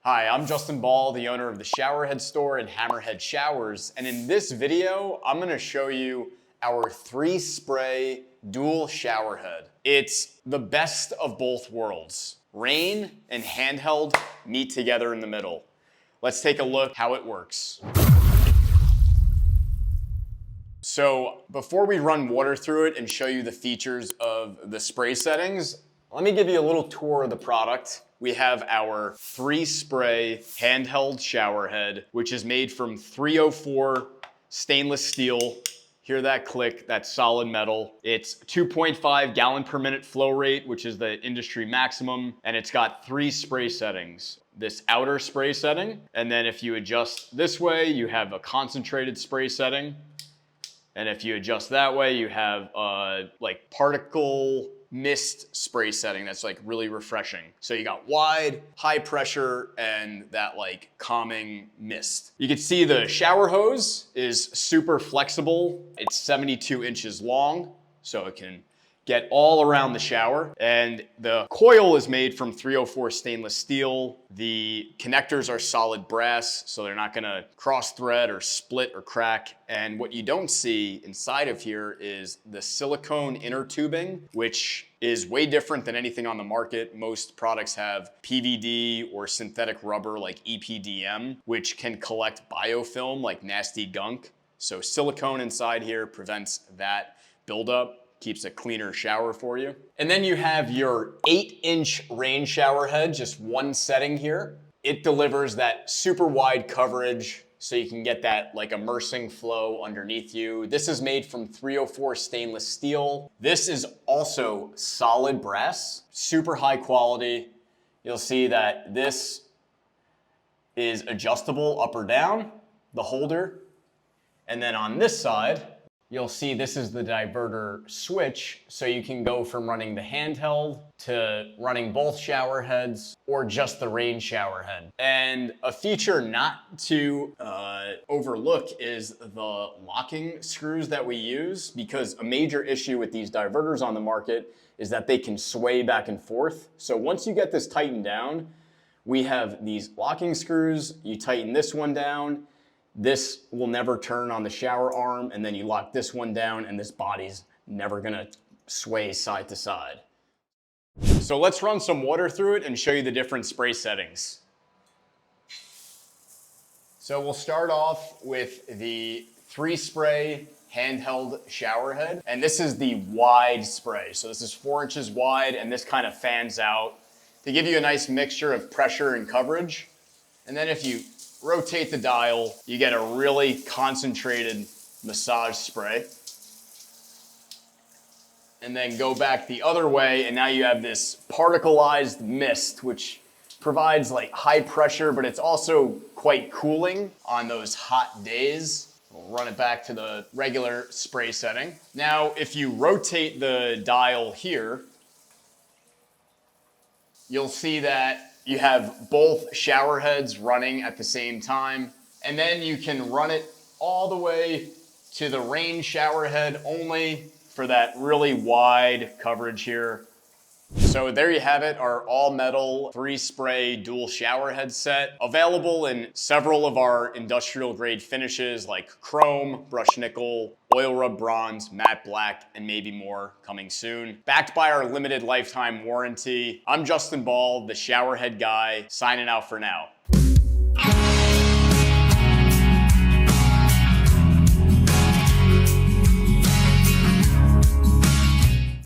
Hi, I'm Justin Ball, the owner of the HammerHead store and HammerHead Showers, and in this video, I'm gonna show you our 3-spray dual shower head. It's the best of both worlds. Rain and handheld meet together in the middle. Let's take a look how it works. So before we run water through it and show you the features of the spray settings, let me give you a little tour of the product. We have our 3-spray handheld shower head, which is made from 304 stainless steel. Hear that click, that's solid metal. It's 2.5 gallon per minute flow rate, which is the industry maximum, and it's got 3 spray settings. This outer spray setting, and then if you adjust this way, you have a concentrated spray setting. And if you adjust that way, you have like particle mist spray setting that's like really refreshing. So you got wide, high pressure, and that like calming mist. You can see the shower hose is super flexible. It's 72 inches long, so it can get all around the shower. And the coil is made from 304 stainless steel. The connectors are solid brass, so they're not gonna cross thread or split or crack. And what you don't see inside of here is the silicone inner tubing, which is way different than anything on the market. Most products have PVD or synthetic rubber like EPDM, which can collect biofilm like nasty gunk. So silicone inside here prevents that buildup, keeps a cleaner shower for you. And then you have your 8-inch rain shower head, just one setting here. It delivers that super wide coverage so you can get that like immersing flow underneath you. This is made from 304 stainless steel. This is also solid brass, super high quality. You'll see that this is adjustable up or down, the holder. And then on this side, you'll see this is the diverter switch, so you can go from running the handheld to running both shower heads or just the rain shower head. And a feature not to overlook is the locking screws that we use, because a major issue with these diverters on the market is that they can sway back and forth. So once you get this tightened down, we have these locking screws. You tighten this one down, this will never turn on the shower arm, and then you lock this one down and this body's never gonna sway side to side. So let's run some water through it and show you the different spray settings. So we'll start off with the 3-spray handheld shower head, and this is the wide spray. So this is 4 inches wide, and this kind of fans out to give you a nice mixture of pressure and coverage. And then if you rotate the dial, you get a really concentrated massage spray. And then go back the other way, and now you have this particleized mist, which provides like high pressure, but it's also quite cooling on those hot days. We'll run it back to the regular spray setting. Now, if you rotate the dial here, you'll see that you have both shower heads running at the same time, and then you can run it all the way to the rain shower head only for that really wide coverage here. So there you have it, our all-metal 3-spray dual shower head set, available in several of our industrial grade finishes like chrome, brushed nickel, oil rub bronze, matte black, and maybe more coming soon. Backed by our limited lifetime warranty. I'm Justin Ball, the shower head guy, signing out for now.